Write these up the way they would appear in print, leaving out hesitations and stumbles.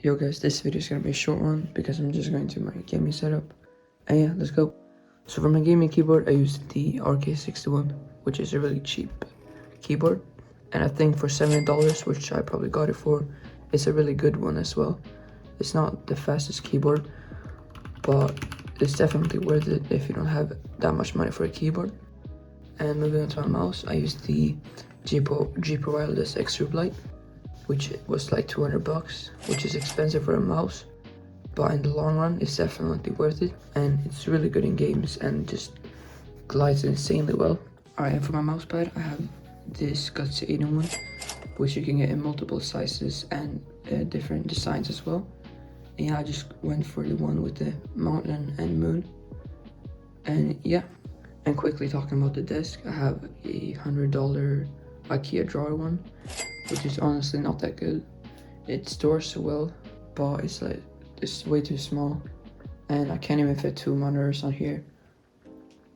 Yo guys, this video is gonna be a short one because I'm just going to my gaming setup. And yeah, let's go. So for my gaming keyboard, I used the RK61, which is a really cheap keyboard. And I think for $70, which I probably got it for, it's a really good one as well. It's not the fastest keyboard, but it's definitely worth it if you don't have that much money for a keyboard. And moving on to my mouse, I used the G Pro Wireless X Superlight, which was like $200, which is expensive for a mouse, but in the long run it's definitely worth it, and it's really good in games and just glides insanely well. Alright, and for my mouse pad I have this Gutzy Aiden Red, which you can get in multiple sizes and different designs as well. And yeah, I just went for the one with the mountain and moon. And yeah, and quickly talking about the desk, I have a $100 IKEA drawer one, which is honestly not that good. It stores so well, but it's way too small, and I can't even fit 2 monitors on here.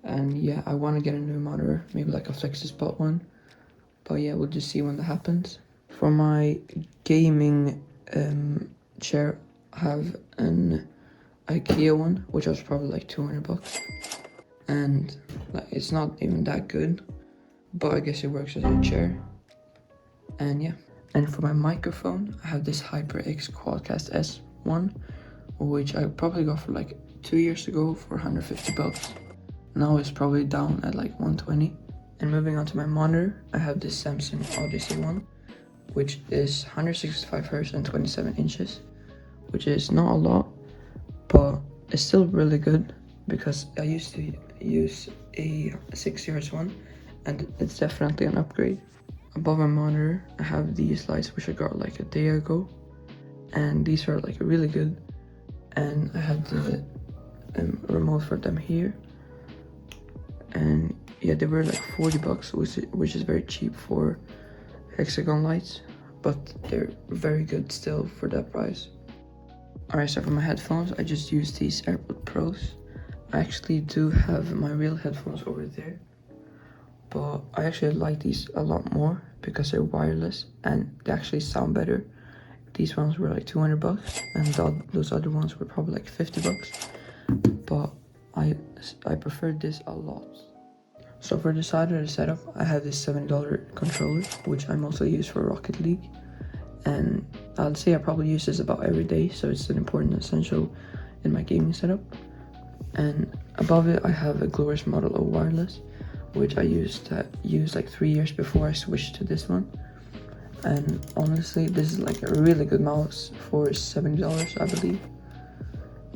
And yeah, I want to get a new monitor, maybe like a FlexiSpot one, but yeah, we'll just see when that happens. For my gaming chair, I have an IKEA one, which was probably like $200, and like, it's not even that good, but I guess it works as a chair. And yeah, and for my microphone, I have this HyperX Quadcast S1, which I probably got for like 2 years ago for $150. Now it's probably down at like 120. And moving on to my monitor, I have this Samsung Odyssey one, which is 165 Hz and 27 inches, which is not a lot, but it's still really good because I used to use a 60 Hz one, and it's definitely an upgrade. Above my monitor, I have these lights which I got like a day ago, and these are like really good. And I have the remote for them here, and yeah, they were like $40, which is very cheap for hexagon lights, but they're very good still for that price. Alright, so for my headphones, I just used these Airpod Pros. I actually do have my real headphones over there, but I actually like these a lot more because they're wireless and they actually sound better. These ones were like $200, and those other ones were probably like $50, but I preferred this a lot. So for the side of the setup, I have this $70 controller, which I mostly use for Rocket League, and I'd say I probably use this about every day, so it's an important essential in my gaming setup. And above it, I have a glorious model of wireless, which I used like 3 years before I switched to this one. And honestly, this is like a really good mouse for $70, I believe.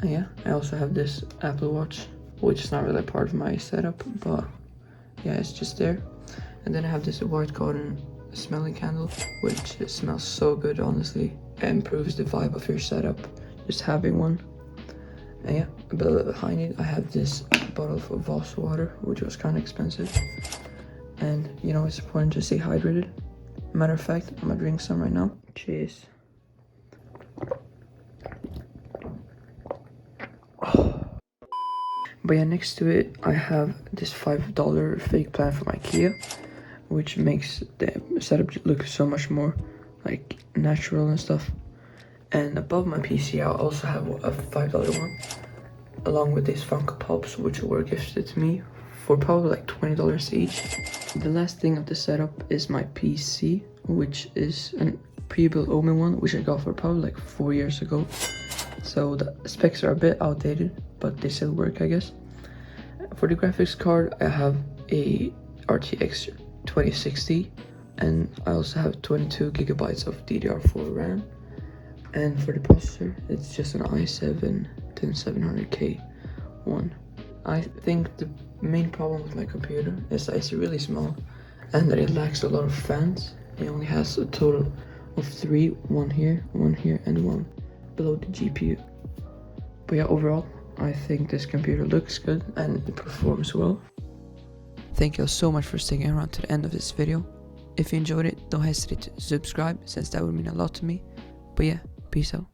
And yeah, I also have this Apple Watch, which is not really part of my setup, but yeah, it's just there. And then I have this white cotton smelling candle, which smells so good, honestly. It improves the vibe of your setup, just having one. And yeah, a bit behind it, I have this bottle of Voss water, which was kind of expensive. And you know, it's important to stay hydrated. Matter of fact, I'm gonna drink some right now. Cheers. Oh. But yeah, next to it, I have this $5 fake plant from IKEA, which makes the setup look so much more like natural and stuff. And above my PC, I also have a $5 one, along with these Funko Pops, which were gifted to me for probably like $20 each. The last thing of the setup is my PC, which is a pre-built OMEN one, which I got for probably like 4 years ago. So the specs are a bit outdated, but they still work, I guess. For the graphics card, I have a RTX 2060, and I also have 22 gigabytes of DDR4 RAM. And for the processor, it's just an i7 10700K one. I think the main problem with my computer is that it's really small and that it lacks a lot of fans. It only has a total of 3, one here, and one below the GPU. But yeah, overall, I think this computer looks good and it performs well. Thank you all so much for sticking around to the end of this video. If you enjoyed it, don't hesitate to subscribe, since that would mean a lot to me. But yeah, peace out.